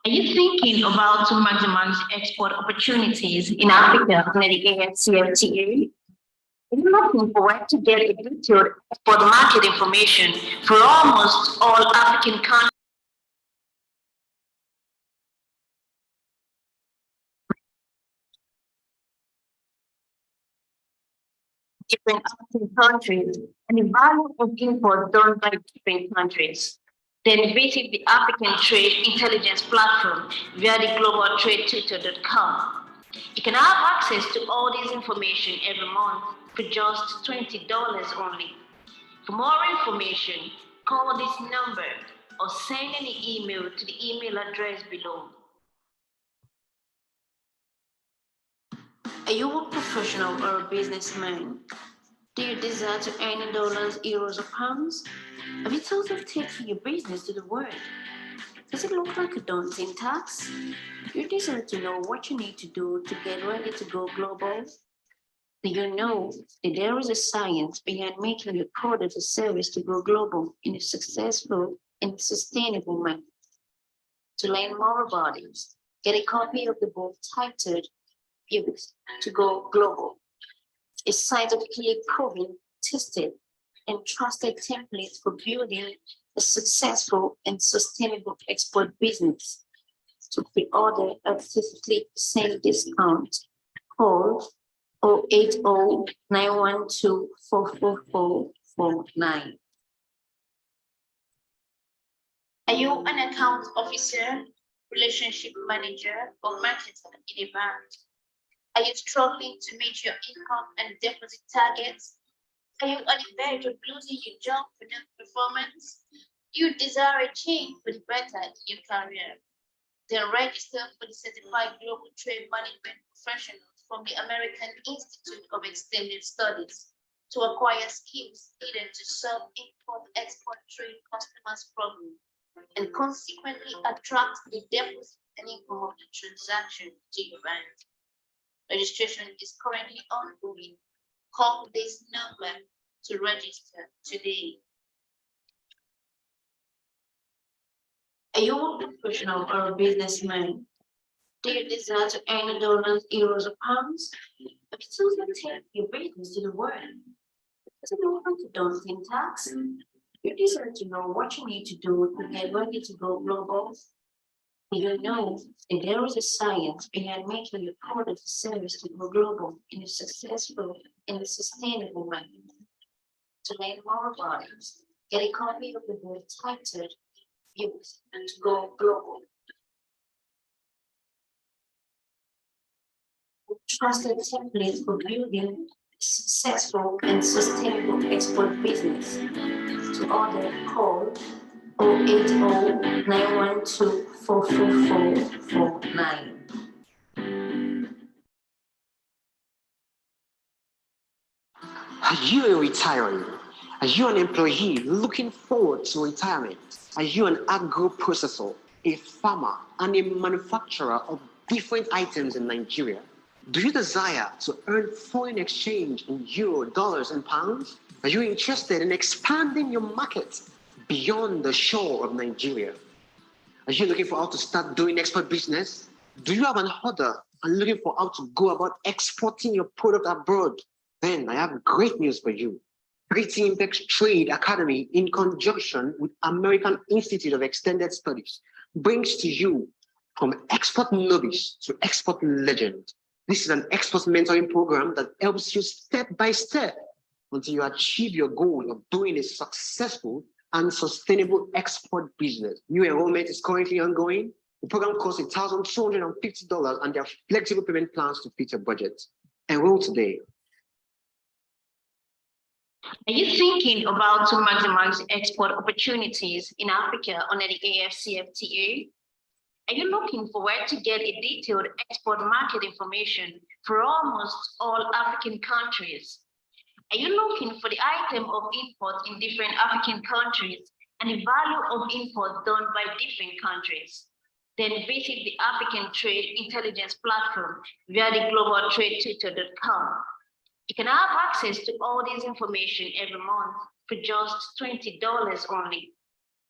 Are you thinking about to maximize export opportunities in Africa under the AfCFTA? Are you looking for where to get a detailed export market information for almost all African countries? Different African countries and the value of import done by different countries. Then visit the African Trade Intelligence Platform via the globaltradetutor.com. You can have access to all this information every month for just $20 only. For more information, call this number or send an email to the email address below. Are you a professional or a businessman? Do you desire to earn in dollars, euros, or pounds? Have you thought of taking your business to the world? Does it look like a daunting task? You desire to know what you need to do to get ready to go global? Do you know that there is a science behind making your product or service to go global in a successful and sustainable manner? To learn more about it, get a copy of the book titled Pivot to Go Global, a scientifically proven, tested, and trusted template for building a successful and sustainable export business. To pre-order at 50% discount, call 080-912-44449. Are you an account officer, relationship manager, or marketer in a bank? Are you struggling to meet your income and deposit targets? Are you on the verge of losing your job for that performance? You desire a change for the better in your career? Then register for the Certified Global Trade Management Professionals from the American Institute of Extended Studies to acquire skills needed to solve import-export trade customers' problems and consequently attract the deposit and income of the transaction to your bank. Registration is currently ongoing. Call this number to register today. Are you a professional or a businessman? Do you desire to earn in dollars, euros, or pounds? But you still can take your business to the world. Does it look like a daunting task? You desire to know what you need to do to get ready to go global. You know that there is a science behind making your product or service to go global in a successful and sustainable manner. To learn more about it, get a copy of the book titled Pivot to Go Global. Trusted template for building a successful and sustainable export business. To order, call 080-912-44449. Are you a retiree? Are you an employee looking forward to retirement? Are you an agro processor, a farmer, and a manufacturer of different items in Nigeria? Do you desire to earn foreign exchange in euro, dollars, and pounds? Are you interested in expanding your market beyond the shore of Nigeria? Are you looking for how to start doing export business? Do you have an order and looking for how to go about exporting your product abroad? Then I have great news for you. Pretty Impex Trade Academy, in conjunction with American Institute of Extended Studies, brings to you from export novice to export legend. This is an export mentoring program that helps you step by step until you achieve your goal of doing a successful and sustainable export business. New enrollment is currently ongoing. The program costs $1,250 and there are flexible payment plans to fit your budget. Enroll today. Are you thinking about to maximize export opportunities in Africa under the AfCFTA? Are you looking for where to get a detailed export market information for almost all African countries? Are you looking for the item of import in different African countries and the value of import done by different countries? Then visit the African Trade Intelligence Platform via the globaltradetutor.com. You can have access to all this information every month for just $20 only.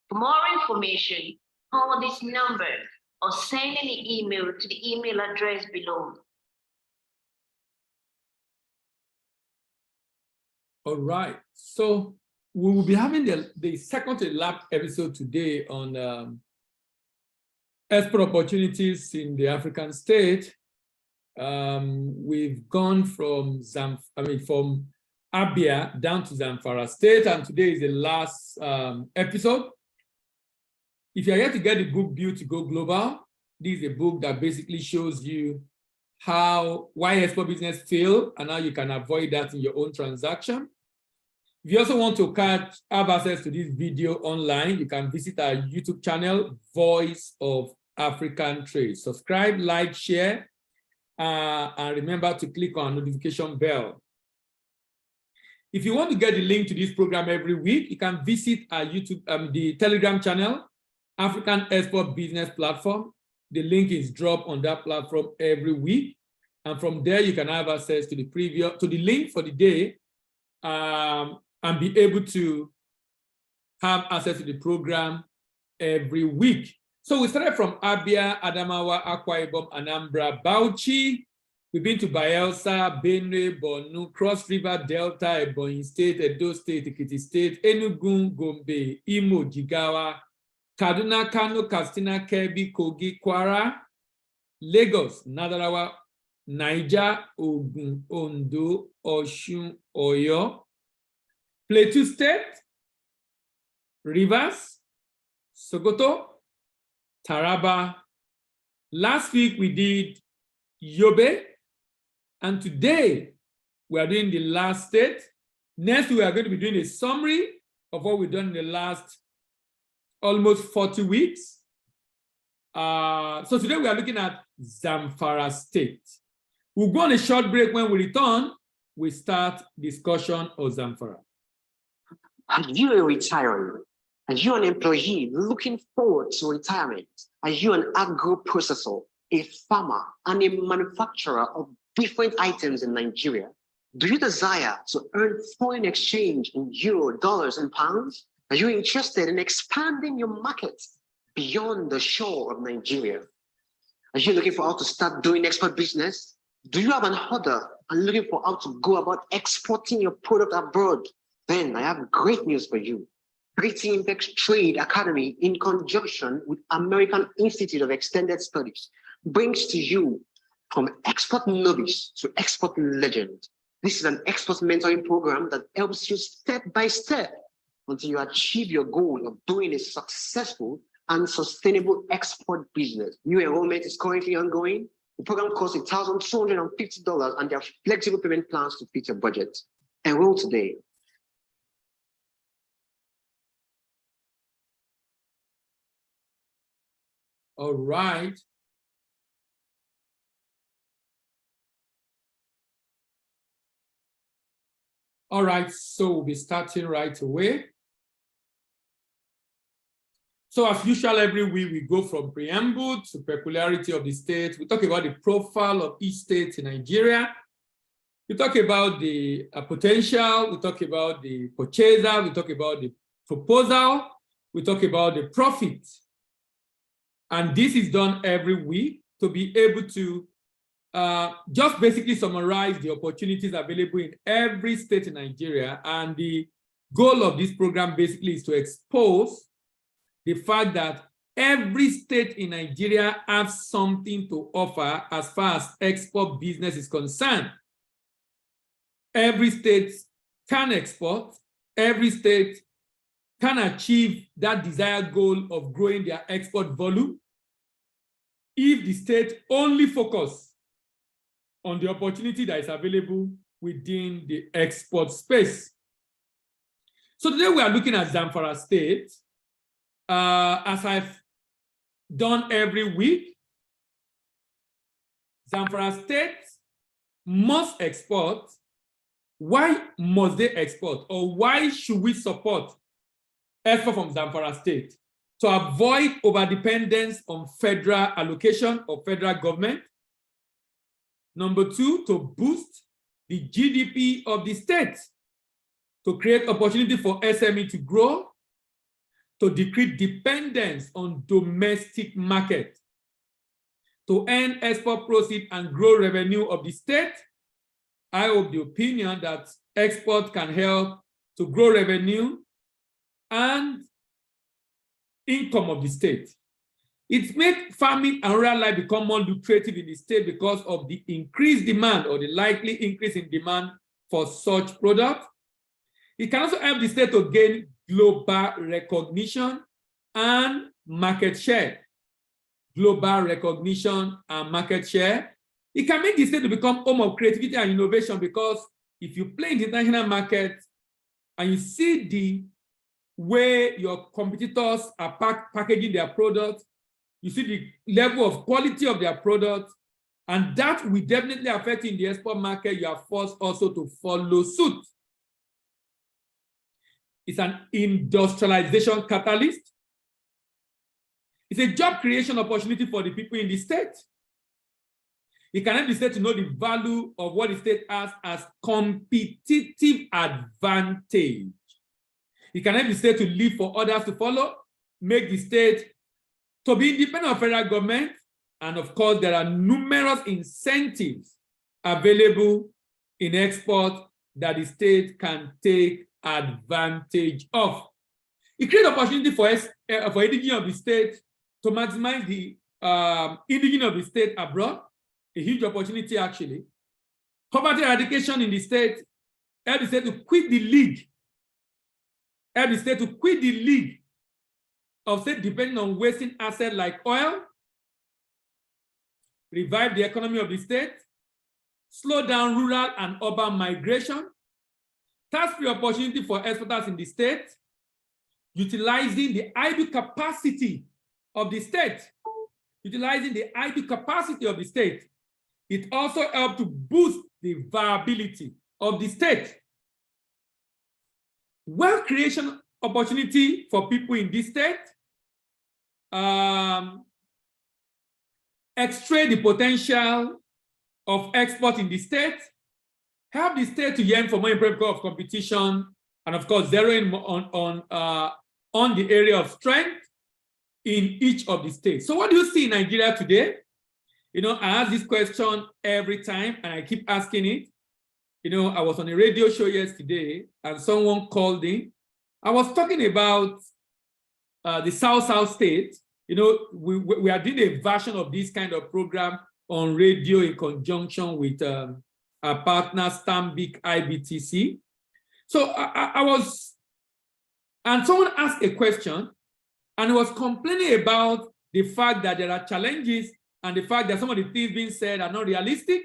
For more information, call this number or send any email to the email address below. All right, so we will be having the second to last episode today on export opportunities in the African state. We've gone from from Abia down to Zamfara state, and today is the last episode. If you're here to get the book Built to Go Global, this is a book that basically shows you why export business fail and how you can avoid that in your own transaction. If you also want to have access to this video online, you can visit our YouTube channel, Voice of African Trade. Subscribe, like, share, and remember to click on notification bell. If you want to get the link to this program every week, you can visit our YouTube, the Telegram channel, African Export Business Platform. The link is dropped on that platform every week. And from there, you can have access to the link for the day, and be able to have access to the program every week. So we started from Abia, Adamawa, Akwa Ibom, Anambra, Bauchi. We've been to Bayelsa, Benue, Borno, Cross River, Delta, Ebonyi State, Edo State, Ekiti State, Enugu, Gombe, Imo, Jigawa, Kaduna, Kano, Katsina, Kebbi, Kogi, Kwara, Lagos, Nadarawa, Niger, Ogun, Ondo, Osun, Oyo, Plateau State, Rivers, Sokoto, Taraba. Last week we did Yobe, and today we are doing the last state. Next we are going to be doing a summary of what we've done in the last almost 40 weeks. So today we are looking at Zamfara State. We'll go on a short break. When we return, we start discussion of Zamfara. Are you a retiree? Are you an employee looking forward to retirement? Are you an agro-processor, a farmer, and a manufacturer of different items in Nigeria? Do you desire to earn foreign exchange in euro, dollars, and pounds? Are you interested in expanding your market beyond the shore of Nigeria? Are you looking for how to start doing export business? Do you have an order and looking for how to go about exporting your product abroad? Then I have great news for you. Greater Impact Trade Academy, in conjunction with American Institute of Extended Studies, brings to you from export novice to export legend. This is an export mentoring program that helps you step by step until you achieve your goal of doing a successful and sustainable export business. New enrollment is currently ongoing. The program costs $1,250, and there are flexible payment plans to fit your budget. Enroll today. All right. All right, so we'll be starting right away. So as usual, every week we go from preamble to peculiarity of the state. We talk about the profile of each state in Nigeria. We talk about the potential. We talk about the purchaser. We talk about the proposal. We talk about the profit. And this is done every week to be able to just basically summarize the opportunities available in every state in Nigeria. And the goal of this program basically is to expose the fact that every state in Nigeria has something to offer as far as export business is concerned. Every state can export. Every state can achieve that desired goal of growing their export volume if the state only focus on the opportunity that is available within the export space. So today we are looking at Zamfara State. As I've done every week, Zamfara State must export. Why must they export? Or why should we support export from Zamfara State? To avoid overdependence on federal allocation or federal government. Number two, to boost the GDP of the state. To create opportunity for SME to grow. To decrease dependence on domestic market. to earn export proceeds and grow revenue of the state. I hold the opinion that export can help to grow revenue and income of the state. It makes farming and rural life become more lucrative in the state because of the increased demand or the likely increase in demand for such products. It can also help the state to gain global recognition and market share. Global recognition and market share. It can make the state to become home of creativity and innovation, because if you play in the international market and you see the way your competitors are packaging their products, you see the level of quality of their products, and that will definitely affect in the export market. You are forced also to follow suit. It's an industrialization catalyst. It's a job creation opportunity for the people in the state. It can help the state to know the value of what the state has as competitive advantage. It can help the state to live for others to follow, make the state to be independent of federal government, and of course, there are numerous incentives available in export that the state can take advantage of. It creates opportunity for indigenous of the state to maximize the indigenous of the state abroad, a huge opportunity actually. Poverty eradication in the state, help the state to quit the league, help the state to quit the league of state depending on wasting assets like oil, revive the economy of the state, slow down rural and urban migration, tax-free opportunity for exporters in the state, utilizing the idle capacity of the state, utilizing the idle capacity of the state. It also helps to boost the viability of the state. Wealth creation opportunity for people in this state, extract the potential of export in the state, help the state to yearn for more improvement of competition, and of course, zeroing on the area of strength in each of the states. So what do you see in Nigeria today? You know, I ask this question every time and I keep asking it. You know, I was on a radio show yesterday and someone called in. I was talking about the South state. You know, we are doing a version of this kind of program on radio in conjunction with our partner, Stanbic IBTC. So I was, and someone asked a question and was complaining about the fact that there are challenges and the fact that some of the things being said are not realistic.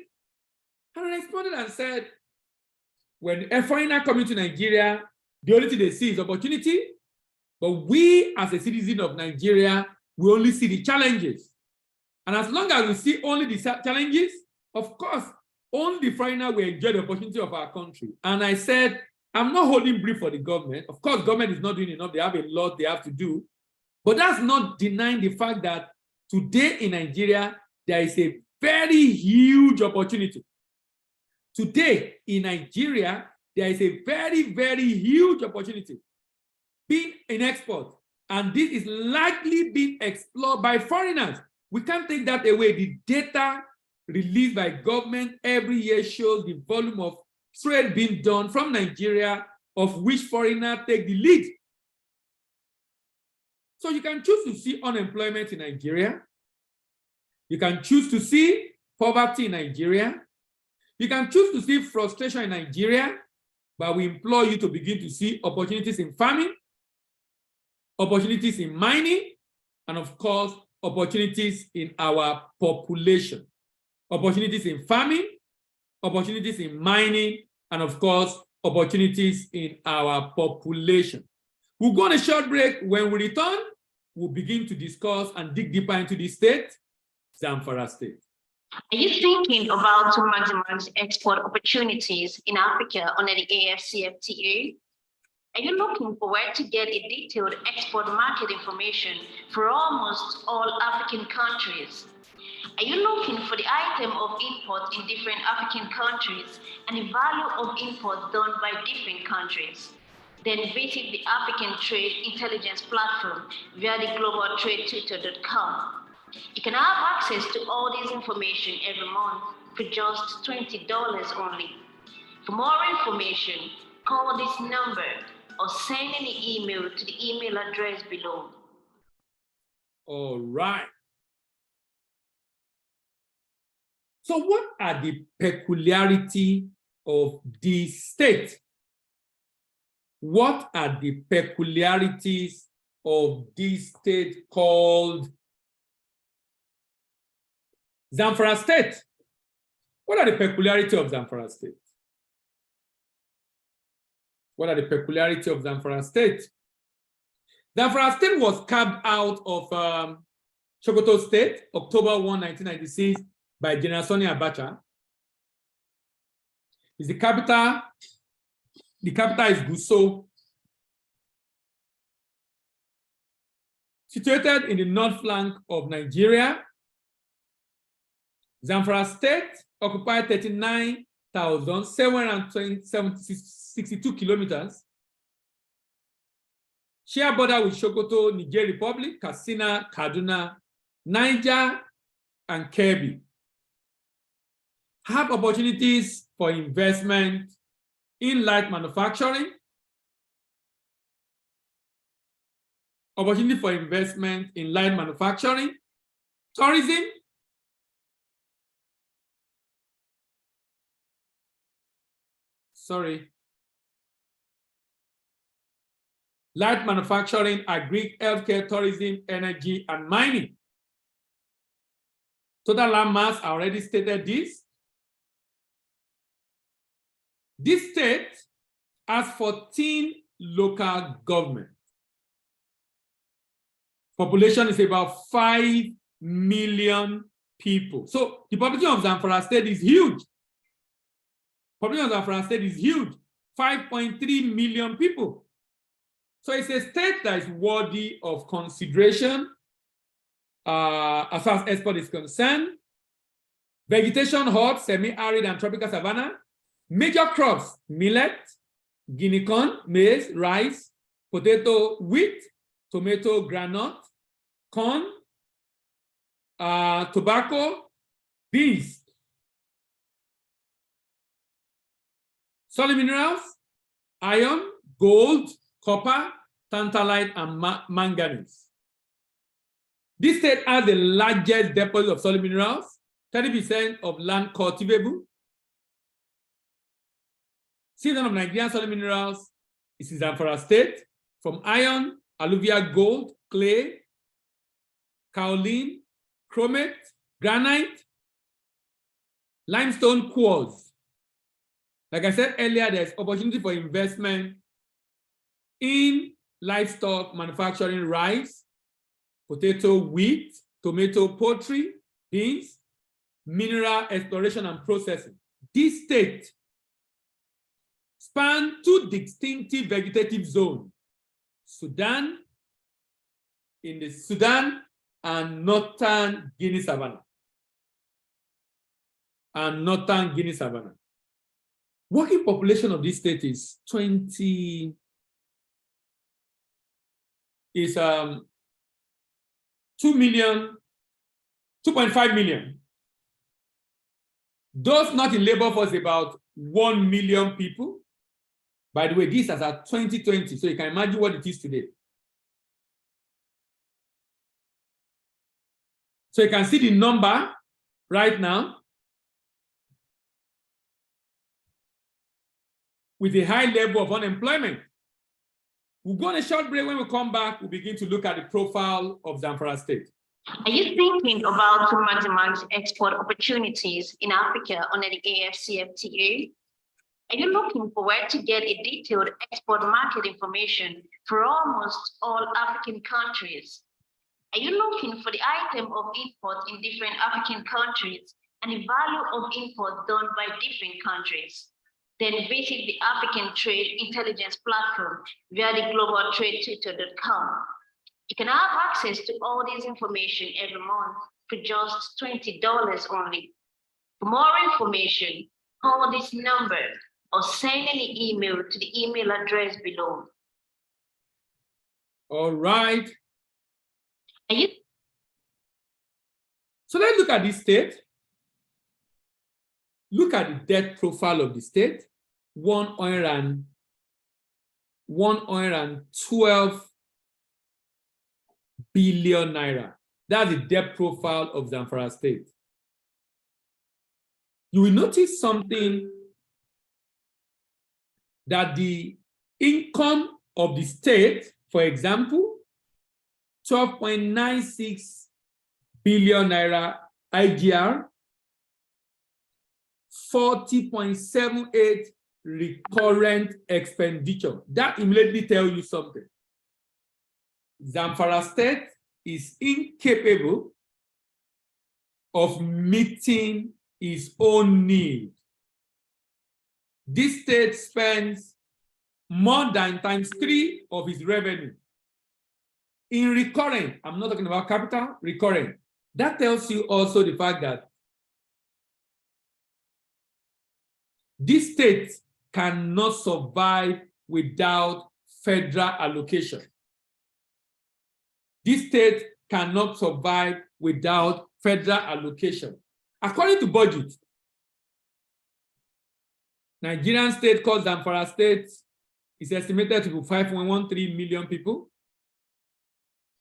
And I responded and said, when a foreigner coming to Nigeria, the only thing they see is opportunity, but we as a citizen of Nigeria, we only see the challenges. And as long as we see only the challenges, of course, only the foreigner will enjoy the opportunity of our country. And I said, I'm not holding brief for the government. Of course, government is not doing enough. They have a lot they have to do. But that's not denying the fact that today in Nigeria, there is a very huge opportunity. Today in Nigeria, there is a very, very huge opportunity being in export. And this is likely being explored by foreigners. We can't take that away. The data released by government every year shows the volume of trade being done from Nigeria, of which foreigners take the lead. So you can choose to see unemployment in Nigeria. You can choose to see poverty in Nigeria. You can choose to see frustration in Nigeria, but we implore you to begin to see opportunities in farming, opportunities in mining, and of course, opportunities in our population. Opportunities in farming, opportunities in mining, and of course, opportunities in our population. We'll go on a short break. When we return, we'll begin to discuss and dig deeper into this state, Zamfara State. Are you thinking about to maximize export opportunities in Africa under the AfCFTA? Are you looking for where to get a detailed export market information for almost all African countries? Are you looking for the item of import in different African countries and the value of import done by different countries? Then visit the African Trade Intelligence Platform via the globaltradetutor.com. You can have access to all this information every month for just $20 only. For more information, call this number or send an email to the email address below. All right. So what are the peculiarities of this state? What are the peculiarities of this state called Zamfara State? What are the peculiarities of Zamfara State? What are the peculiarities of Zamfara State? Zamfara State was carved out of Sokoto State, October 1, 1996, by General Sani Abacha. Is the capital. The capital is Gusau. Situated in the north flank of Nigeria, Zamfara State occupied 39,762 kilometers. Share border with Sokoto, Niger Republic, Katsina, Kaduna, Niger, and Kebbi. Have opportunities for investment in light manufacturing, opportunity for investment in light manufacturing, tourism, light manufacturing, agri, healthcare, tourism, energy, and mining. Total land mass, I already stated this. This state has 14 local governments. Population is about 5 million people. So the population of Zamfara State is huge. Population of Zamfara State is huge, 5.3 million people. So it's a state that is worthy of consideration as far as export is concerned. Vegetation hot, semi-arid, and tropical savanna. Major crops: millet, guinea corn, maize, rice, potato, wheat, tomato, groundnut, corn, tobacco, beans. Solid minerals: iron, gold, copper, tantalite, and manganese. This state has the largest deposit of solid minerals, 30% of land cultivable. Season of Nigerian solid minerals is in Zamfara State, from iron, alluvial gold, clay, kaolin, chromate, granite, limestone quartz. Like I said earlier, there's opportunity for investment in livestock manufacturing, rice, potato, wheat, tomato, poultry, beans, mineral exploration and processing. This state spans two distinctive vegetative zones, Sudan, in the Sudan, and northern Guinea savanna. Working population of this state is 2.5 million. Those not in labor force about 1 million people. By the way, this is at 2020, so you can imagine what it is today. So you can see the number right now. With a high level of unemployment. We'll go on a short break. When we come back, we'll begin to look at the profile of Zamfara State. Are you thinking about to maximize export opportunities in Africa under the AfCFTA? Are you looking for where to get a detailed export market information for almost all African countries? Are you looking for the item of import in different African countries and the value of import done by different countries? Then visit the African Trade Intelligence Platform via the globaltradetwitter.com. You can have access to all this information every month for just $20 only. For more information, call this number or send an email to the email address below. All right. Are you So let's look at this state. Look at the debt profile of the state. 112 billion naira. That's the debt profile of Zamfara state. You will notice something, that the income of the state, for example, 12.96 billion naira IGR, 40.78 recurrent expenditure. That immediately tells you something. Zamfara state is incapable of meeting its own need. This state spends more than ×3 of its revenue in recurrent. I'm not talking about capital, recurrent. That tells you also the fact that this state cannot survive without federal allocation. This state cannot survive without federal allocation. According to budget, Nigerian state called Zamfara state is estimated to be 5.13 million people.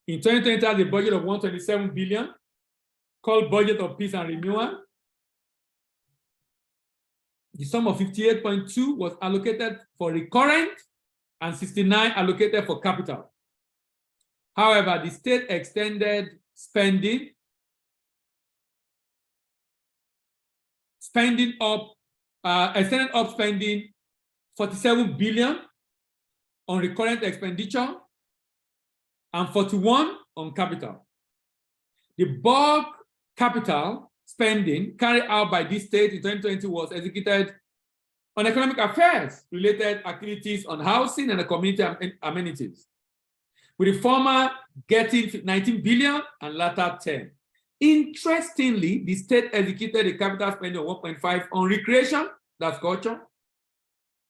In 2020, has a budget of 127 billion, called Budget of Peace and Renewal. The sum of 58.2 was allocated for recurrent and 69 allocated for capital. However, the state extended spending spending 47 billion on recurrent expenditure and 41 on capital. The bulk capital spending carried out by this state in 2020 was executed on economic affairs related activities on housing and community amenities, with the former getting 19 billion and latter 10. Interestingly, the state executed a capital spending of 1.5 on recreation, that's culture,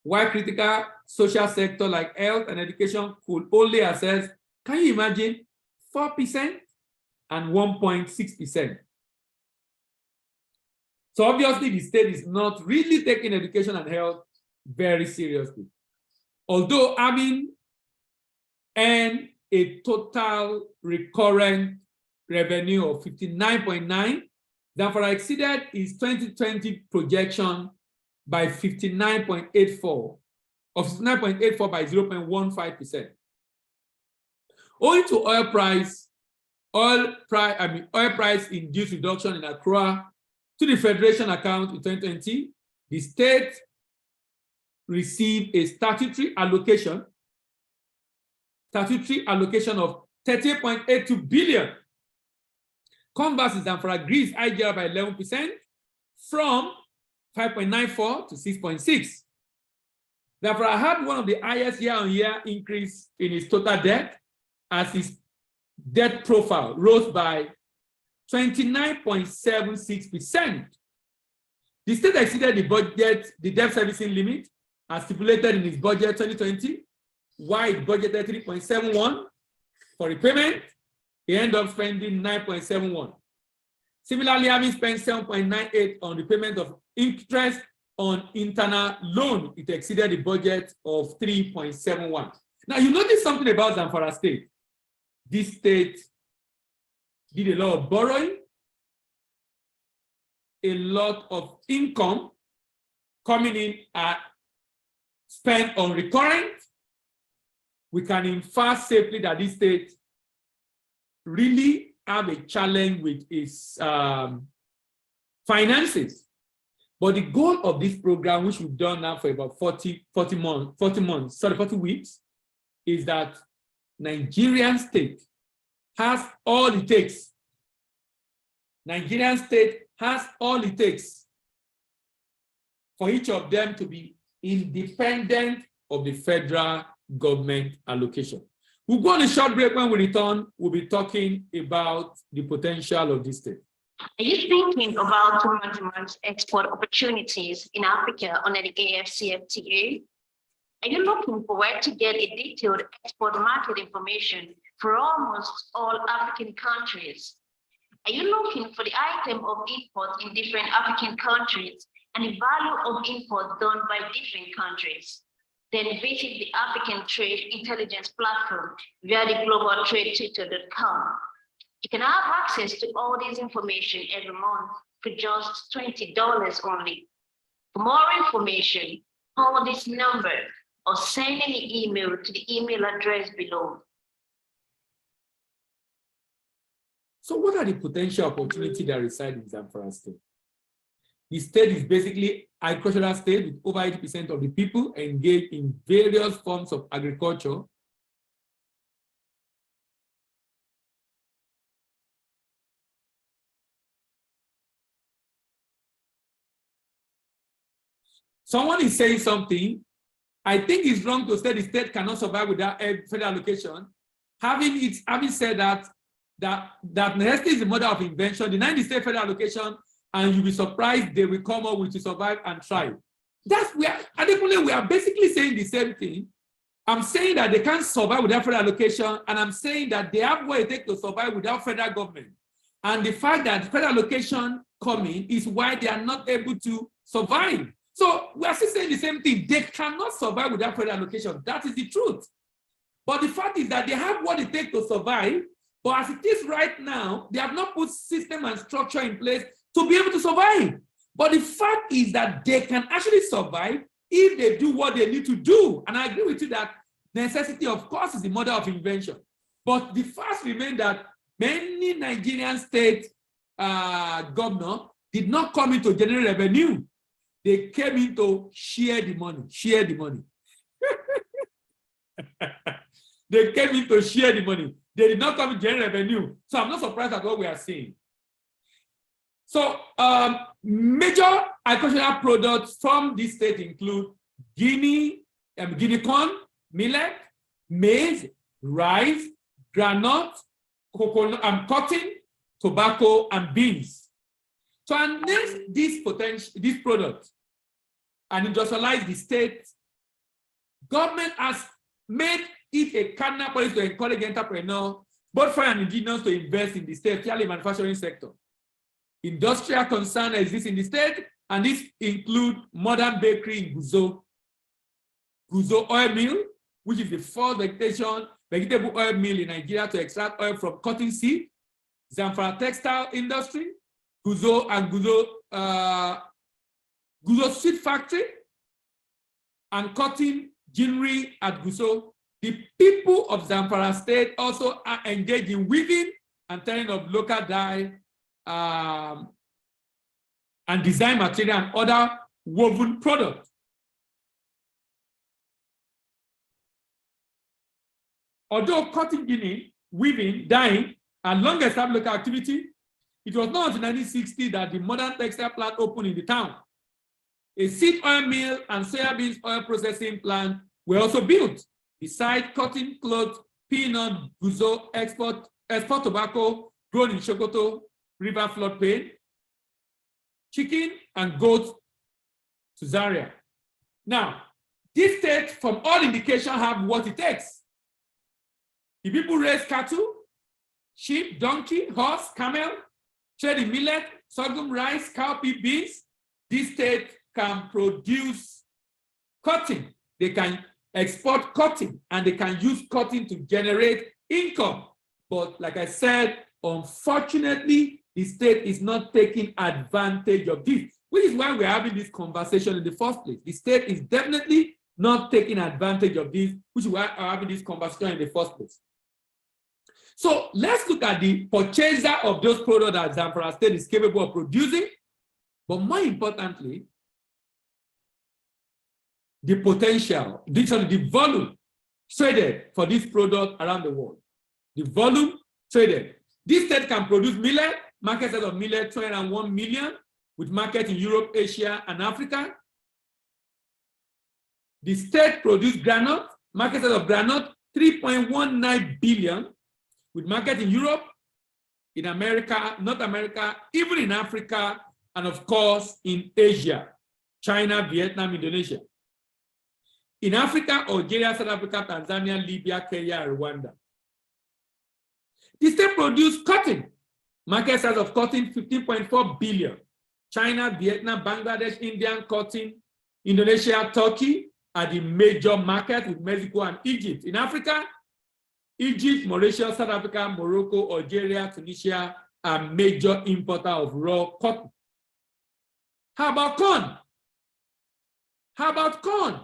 while critical social sector like health and education could only access, can you imagine, 4% and 1.6%. So obviously the state is not really taking education and health very seriously. Although having earned a total recurrent revenue of 59.9, Zamfara exceeded its 2020 projection by 59.84, of 59.84 by 0.15%. Owing to oil price induced reduction in accrual to the Federation account in 2020, the state received a statutory allocation of 38.82 billion. Conversely, Zamfara grew IGR by 11% from 5.94 to 6.6. Zamfara had one of the highest year-on-year increase in its total debt, as its debt profile rose by 29.76%. The state exceeded the debt servicing limit as stipulated in its budget 2020, while it budgeted 3.71 for repayment. It ended up spending 9.71. Similarly, having spent 7.98 on repayment of interest on internal loan, it exceeded the budget of 3.71. Now, you notice something about Zamfara state. This state did a lot of borrowing, a lot of income coming in spent on recurrent. We can infer safely that this state really have a challenge with its finances. But the goal of this program, which we've done now for about 40 weeks, is that Nigerian state has all it takes. Nigerian state has all it takes for each of them to be independent of the federal government allocation. We'll go on a short break. When we return, we'll be talking about the potential of this state. Are you thinking about to maximize export opportunities in Africa under the AfCFTA? Are you looking for where to get a detailed export market information for almost all African countries? Are you looking for the item of import in different African countries and the value of import done by different countries? Then visit the African Trade Intelligence Platform via the globaltradetwitter.com. You can have access to all this information every month for just $20 only. For more information, call this number or send an email to the email address below. So what are the potential opportunities that reside in Zamfara State? The state is basically an agricultural state with over 80% of the people engaged in various forms of agriculture. Someone is saying something. I think it's wrong to say the state cannot survive without federal allocation. Having said that necessity is the mother of invention. Deny the state federal allocation, and you'll be surprised they will come up with to survive and thrive. That's where, adequately, we are basically saying the same thing. I'm saying that they can't survive without federal allocation, and I'm saying that they have what it takes to survive without federal government. And the fact that federal allocation coming is why they are not able to survive. So we are still saying the same thing. They cannot survive without federal allocation. That is the truth. But the fact is that they have what it takes to survive, but as it is right now, they have not put system and structure in place to be able to survive. But the fact is that they can actually survive if they do what they need to do. And I agree with you that necessity, of course, is the mother of invention. But the fact remains that many Nigerian state governors did not come in to generate revenue. They came in to share the money, share the money. They came in to share the money. They did not come in to generate revenue. So I'm not surprised at what we are seeing. So major agricultural products from this state include guinea corn, millet, maize, rice, granite, coconut, cotton, tobacco, and beans. To harness these products and industrialize the state, government has made it a cardinal policy to encourage entrepreneurs, both foreign and indigenous, to invest in the state, especially manufacturing sector. Industrial concern exists in the state, and this includes modern bakery in Guzo oil mill, which is the first vegetable oil mill in Nigeria to extract oil from cotton seed, Zamfara textile industry, Guzo seed factory, and cotton ginnery at Guzo. The people of Zamfara state also are engaged in weaving and turning of local dye and design material and other woven products. Although cotton ginning, weaving, dyeing are long-established local activity, it was not until 1960 that the modern textile plant opened in the town. A seed oil mill and soybean oil processing plant were also built. Besides cotton, cloth, peanut, Guzo, export tobacco grown in Sokoto River floodplain, chicken and goat to Zaria. Now, this state, from all indications, have what it takes. The people raise cattle, sheep, donkey, horse, camel, trade in millet, sorghum, rice, cowpea, beans. This state can produce cotton. They can export cotton, and they can use cotton to generate income. But like I said, unfortunately, the state is not taking advantage of this, which is why we're having this conversation in the first place. The state is definitely not taking advantage of this, which is why we're having this conversation in the first place. So let's look at the purchaser of those products that Zamfara state is capable of producing, but more importantly, the potential, the volume traded for this product around the world. The volume traded. This state can produce millet, market size of millet 201 million, with market in Europe, Asia, and Africa. The state produced granite, market size of granite 3.19 billion, with market in Europe, in America, North America, even in Africa, and of course in Asia, China, Vietnam, Indonesia. In Africa, Algeria, South Africa, Tanzania, Libya, Kenya, and Rwanda. The state produced cotton, Market size of cotton, 15.4 billion. China, Vietnam, Bangladesh, India, cotton, Indonesia, Turkey are the major markets with Mexico and Egypt. In Africa, Egypt, Mauritius, South Africa, Morocco, Algeria, Tunisia are major importer of raw cotton. How about corn? How about corn?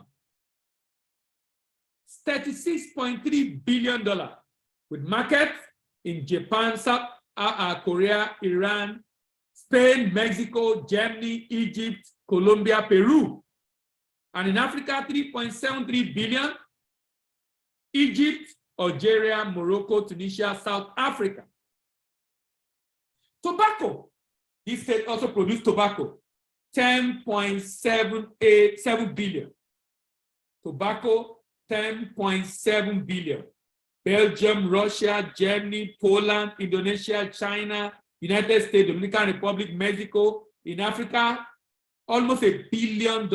$36.3 billion with markets in Japan, South Korea, Iran, Spain, Mexico, Germany, Egypt, Colombia, Peru. And in Africa, 3.73 billion, Egypt, Algeria, Morocco, Tunisia, South Africa. Tobacco. This state also produced tobacco, 10.787 billion. Tobacco, 10.7 billion. Belgium, Russia, Germany, Poland, Indonesia, China, United States, Dominican Republic, Mexico. In Africa, almost $1 billion.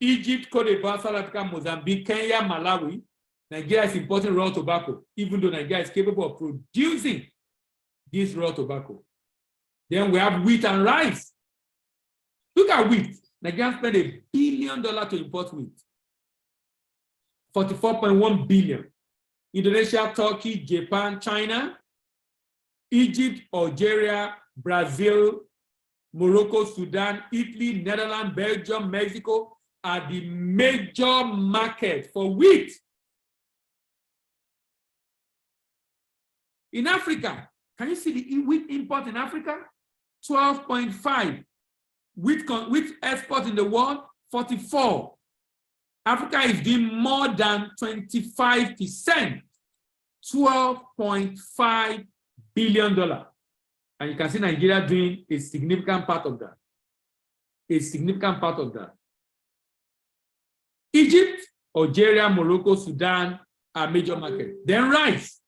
Egypt, Cote d'Ivoire, South Africa, Mozambique, Kenya, Malawi. Nigeria is importing raw tobacco, even though Nigeria is capable of producing this raw tobacco. Then we have wheat and rice. Look at wheat. Nigeria spent $1 billion to import wheat. 44.1 billion. Indonesia, Turkey, Japan, China, Egypt, Algeria, Brazil, Morocco, Sudan, Italy, Netherlands, Belgium, Mexico are the major market for wheat. In Africa, can you see the wheat import in Africa? 12.5. Wheat export in the world, 44. Africa is doing more than 25%, $12.5 billion. And you can see Nigeria doing a significant part of that. A significant part of that. Egypt, Algeria, Morocco, Sudan are major markets. Then rice.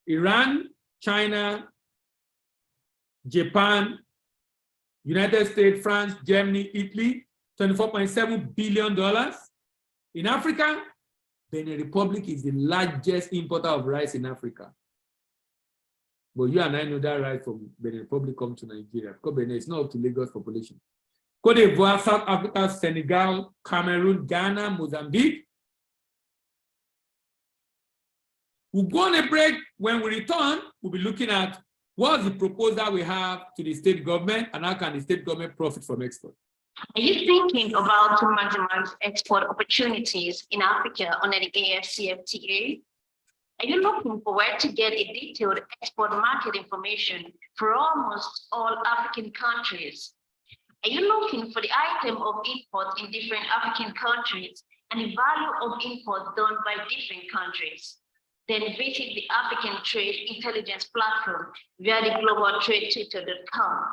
Iran, China, Japan, United States, France, Germany, Italy, $24.7 billion. In Africa, Benin Republic is the largest importer of rice in Africa. But you and I know that rice from Benin Republic comes to Nigeria because Benin is not up to Lagos population. Cote d'Ivoire, South Africa, Senegal, Cameroon, Ghana, Mozambique. We'll go on a break. When we return, we'll be looking at what's the proposal we have to the state government and how can the state government profit from export. Are you thinking about to maximize export opportunities in Africa under the AfCFTA? Are you looking for where to get a detailed export market information for almost all African countries? Are you looking for the item of import in different African countries and the value of import done by different countries? Then visit the African Trade Intelligence platform via the globaltradetutor.com.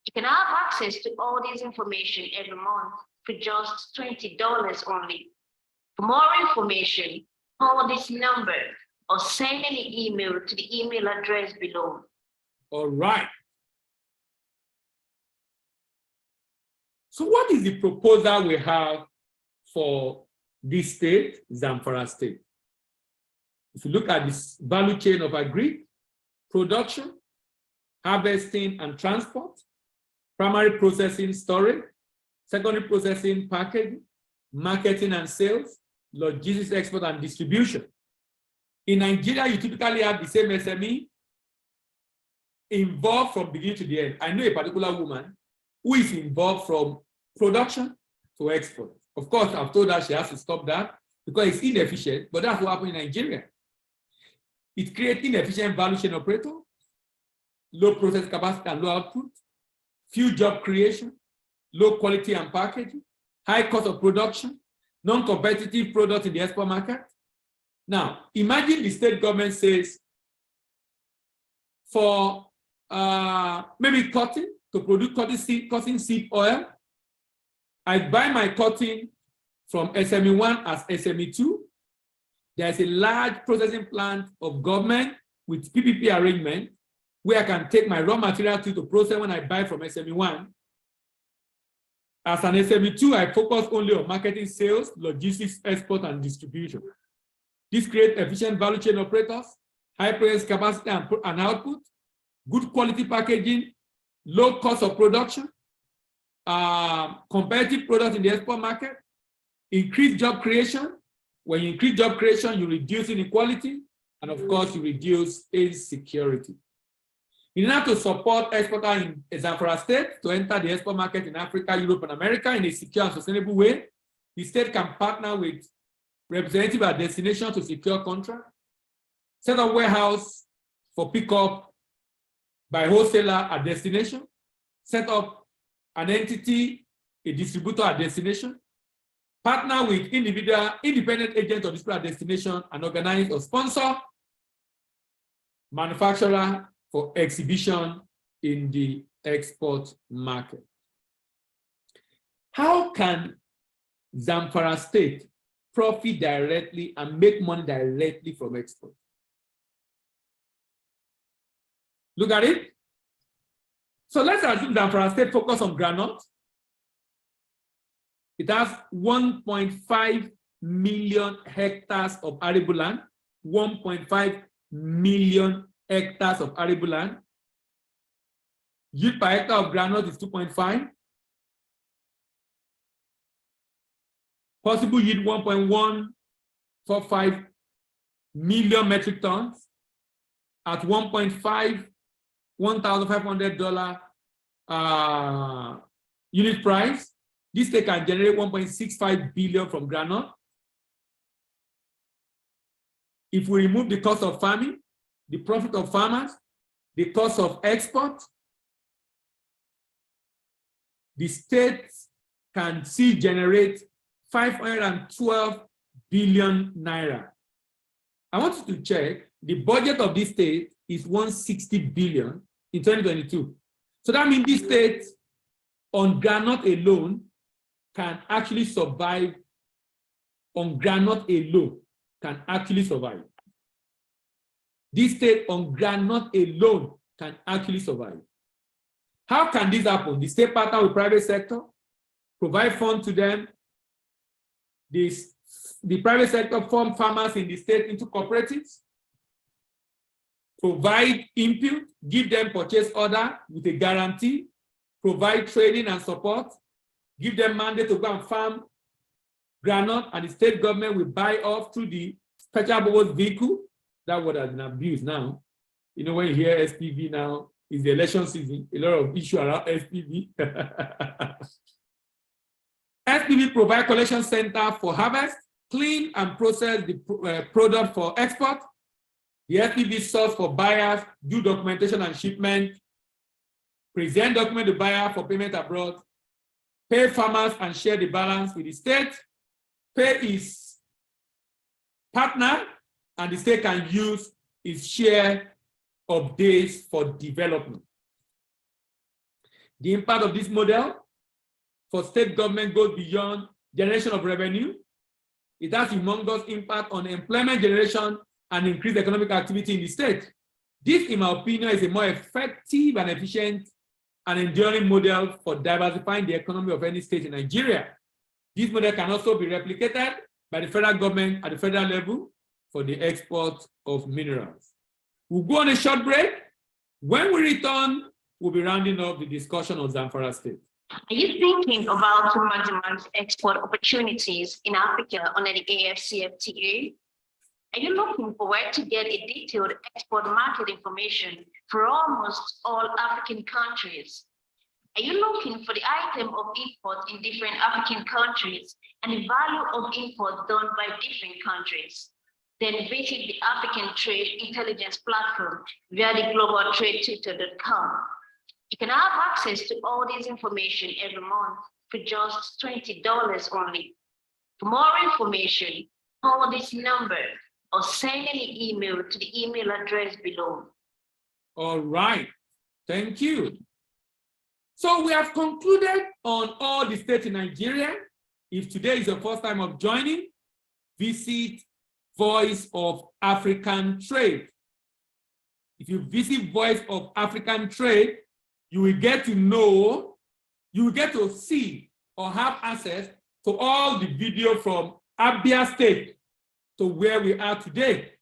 You can have access to all this information every month for just $20 only. For more information, call this number or send an email to the email address below. All right. So what is the proposal we have for this state, Zamfara state? If you look at this value chain of agri, production, harvesting and transport, primary processing, storage, secondary processing, packaging, marketing and sales, logistics, export and distribution. In Nigeria, you typically have the same SME involved from beginning to the end. I know a particular woman who is involved from production to export. Of course, I've told her she has to stop that because it's inefficient, but that's what happened in Nigeria. It creates inefficient value chain operator, low process capacity and low output, few job creation, low quality and packaging, high cost of production, non-competitive product in the export market. Now, imagine the state government says for maybe cotton, to produce cotton seed oil, I buy my cotton from SME1 as SME2. There's a large processing plant of government with PPP arrangement where I can take my raw material to process when I buy from SME1. As an SME2, I focus only on marketing, sales, logistics, export, and distribution. This creates efficient value chain operators, high process capacity and output, good quality packaging, low cost of production, competitive products in the export market, increase job creation. When you increase job creation, you reduce inequality, and of course, you reduce insecurity. In order to support exporters in Zamfara state to enter the export market in Africa, Europe, and America in a secure and sustainable way, the state can partner with representatives at destination to secure contracts, set up warehouse for pickup by wholesaler at destination, set up an entity, a distributor at destination, partner with individual independent agents of distributor at destination, and organize or sponsor manufacturer for exhibition in the export market. How can Zamfara state profit directly and make money directly from export? Look at it. So let's assume Zamfara state focus on groundnut. It has 1.5 million hectares of arable land, 1.5 million hectares of arable land. Yield per hectare of groundnut is 2.5. Possible yield 1.145 million metric tons at $1,500 unit price. This state can generate 1.65 billion from groundnut. If we remove the cost of farming, the profit of farmers, the cost of export, the state can still generate 512 billion naira. I want you to check, the budget of this state is 160 billion in 2022. So that means this state on groundnut alone can actually survive, on groundnut alone can actually survive. This state on groundnut alone can actually survive. How can this happen? The state partner with private sector, provide funds to them. The private sector form farmers in the state into cooperatives, provide input, give them purchase order with a guarantee, provide training and support, give them mandate to go and farm groundnut, and the state government will buy off through the special purpose vehicle. That word has been abused now. You know, when you hear SPV now, it's the election season, a lot of issue around SPV. SPV provide collection center for harvest, clean and process the product for export. The SPV source for buyers, do documentation and shipment, present document to buyer for payment abroad, pay farmers and share the balance with the state, pay his partner, and the state can use its share of days for development. The impact of this model for state government goes beyond generation of revenue. It has humongous impact on employment generation and increased economic activity in the state. This, in my opinion, is a more effective and efficient and enduring model for diversifying the economy of any state in Nigeria. This model can also be replicated by the federal government at the federal level for the export of minerals. We'll go on a short break. When we return, we'll be rounding up the discussion on Zamfara state. Are you thinking about to maximize export opportunities in Africa under the AfCFTA? Are you looking for where to get a detailed export market information for almost all African countries? Are you looking for the item of import in different African countries and the value of import done by different countries? Then visit the African Trade Intelligence Platform via the globaltradetwitter.com. You can have access to all this information every month for just $20 only. For more information, call this number or send an email to the email address below. All right, thank you. So we have concluded on all the states in Nigeria. If today is your first time of joining, visit Voice of African Trade. If you visit Voice of African Trade, you will get to know, you will get to see or have access to all the video from Abia State to where we are today.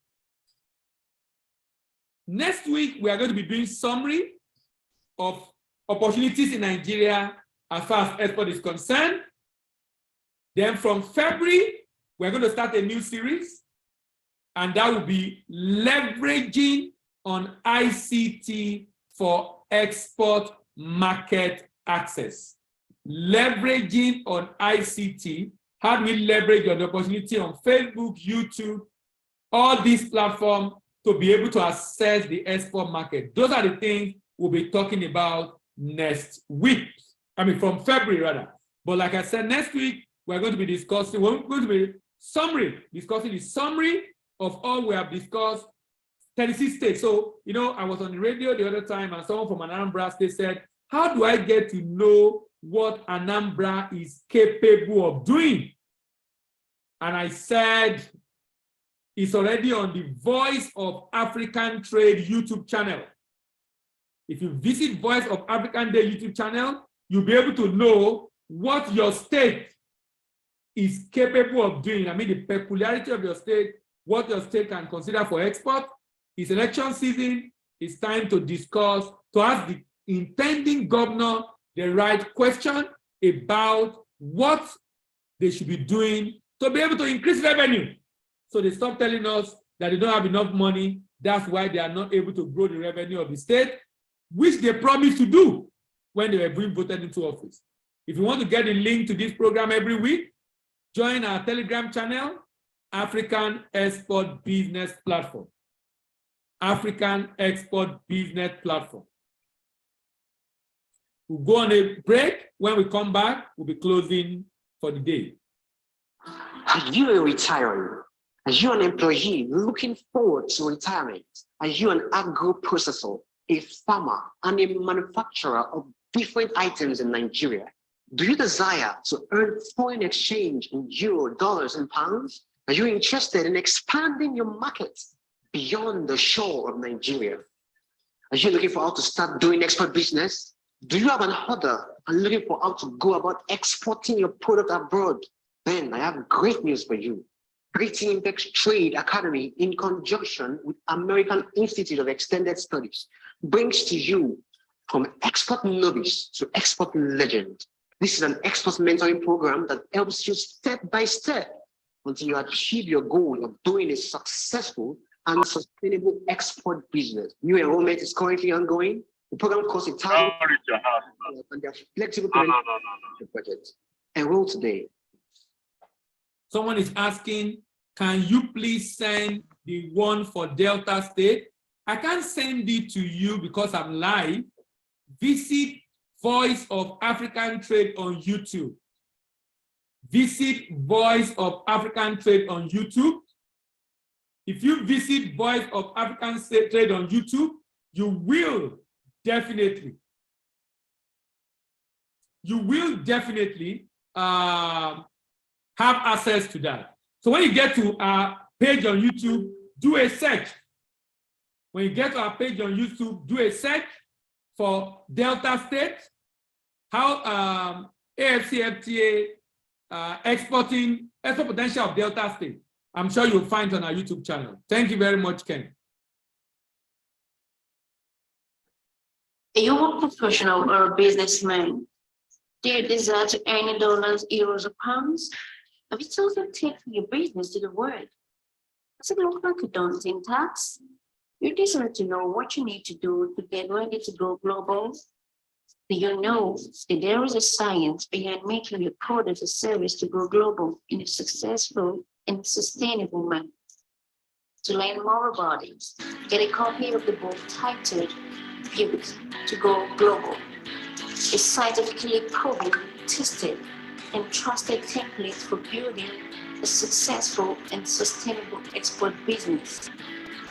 Next week, we are going to be doing summary of opportunities in Nigeria as far as export is concerned. Then from February, we're going to start a new series, and that will be leveraging on ICT for export market access. Leveraging on ICT. How do we leverage on the opportunity on Facebook, YouTube, all these platforms to be able to access the export market? Those are the things we'll be talking about next week. I mean, from February rather. But like I said, next week, we're going to be discussing the summary of all we have discussed, 36 states. So, you know, I was on the radio the other time and someone from Anambra State said, how do I get to know what Anambra is capable of doing? And I said, it's already on the Voice of African Trade YouTube channel. If you visit Voice of African Trade YouTube channel, you'll be able to know what your state is capable of doing. I mean, the peculiarity of your state, what your state can consider for export. It's election season. It's time to discuss, to ask the intending governor the right question about what they should be doing to be able to increase revenue. So they stop telling us that they don't have enough money. That's why they are not able to grow the revenue of the state, which they promised to do when they were being voted into office. If you want to get a link to this program every week, join our Telegram channel, African Export Business Platform. African Export Business Platform. We'll go on a break. When we come back, we'll be closing for the day. Are you a retiree? Are you an employee looking forward to retirement? Are you an agro-processor, a farmer, and a manufacturer of different items in Nigeria? Do you desire to earn foreign exchange in euro, dollars, and pounds? Are you interested in expanding your market beyond the shore of Nigeria? Are you looking for how to start doing export business? Do you have an order and looking for how to go about exporting your product abroad? Then I have great news for you. Great Index Trade Academy, in conjunction with American Institute of Extended Studies, brings to you from export novice to export legend. This is an export mentoring program that helps you step by step until you achieve your goal of doing a successful and sustainable export business. New enrollment is currently ongoing. The program costs $1,000 and they are flexible the budget. Enroll today. Someone is asking, can you please send the one for Delta State? I can't send it to you because I'm live. Visit Voice of African Trade on YouTube. Visit Voice of African Trade on YouTube. If you visit Voice of African Trade on YouTube, you will definitely have access to that. So when you get to our page on YouTube, do a search. When you get to our page on YouTube, do a search for Delta State, how AfCFTA exporting export potential of Delta State. I'm sure you'll find it on our YouTube channel. Thank you very much, Ken. Are you a professional or a businessman? Do you desire to earn dollars, euros, or pounds? Have you chosen to take your business to the world? Does it look like a daunting task? You desire to know what you need to do to get ready to go global? Do you know that there is a science behind making your product or service to go global in a successful and sustainable manner? To learn more about it, get a copy of the book titled Pivot to Go Global, a scientifically proven, tested, and trusted template for building a successful and sustainable export business.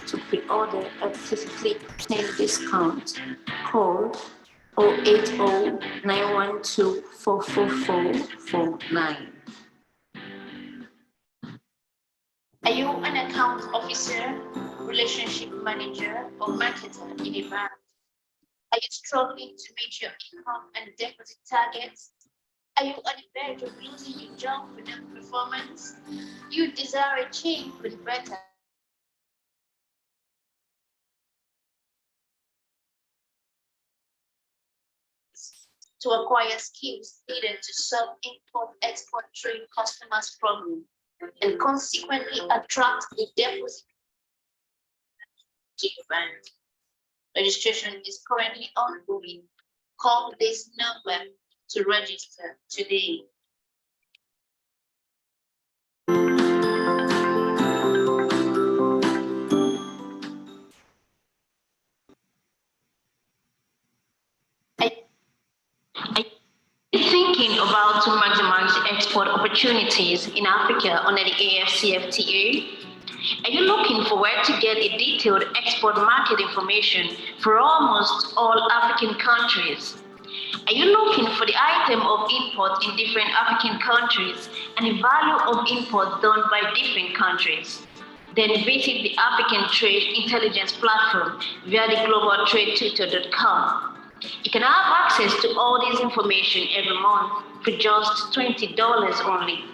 To pre-order at 50% discount, call 080-912-44449. Are you an account officer, relationship manager, or marketer in a bank? Are you struggling to meet your income and deposit targets? Are you on the verge of losing your job for non-performance? You desire a change for the better. to acquire skills needed to solve import-export trade customers' problems and consequently attract the deposit fund. Registration is currently ongoing. Call this number to register today. Are you thinking about to maximize export opportunities in Africa under the AfCFTA? Are you looking for where to get a detailed export market information for almost all African countries? Are you looking for the item of import in different African countries and the value of import done by different countries? Then visit the African Trade Intelligence Platform via the globaltradetutor.com. You can have access to all this information every month for just $20 only.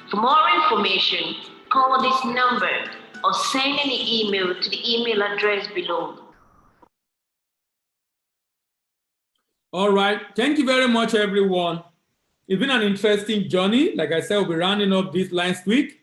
For more information, call this number or send an email to the email address below. All right. Thank you very much, everyone. It's been an interesting journey. Like I said, we'll be rounding up this last week.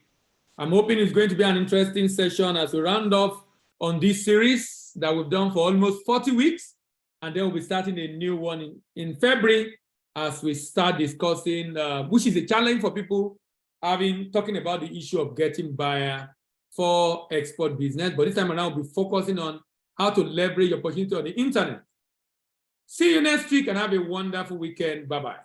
I'm hoping it's going to be an interesting session as we round off on this series that we've done for almost 40 weeks. And then we'll be starting a new one in February as we start discussing, which is a challenge for people talking about the issue of getting buyer for export business. But this time around, we'll be focusing on how to leverage opportunity on the internet. See you next week and have a wonderful weekend. Bye-bye.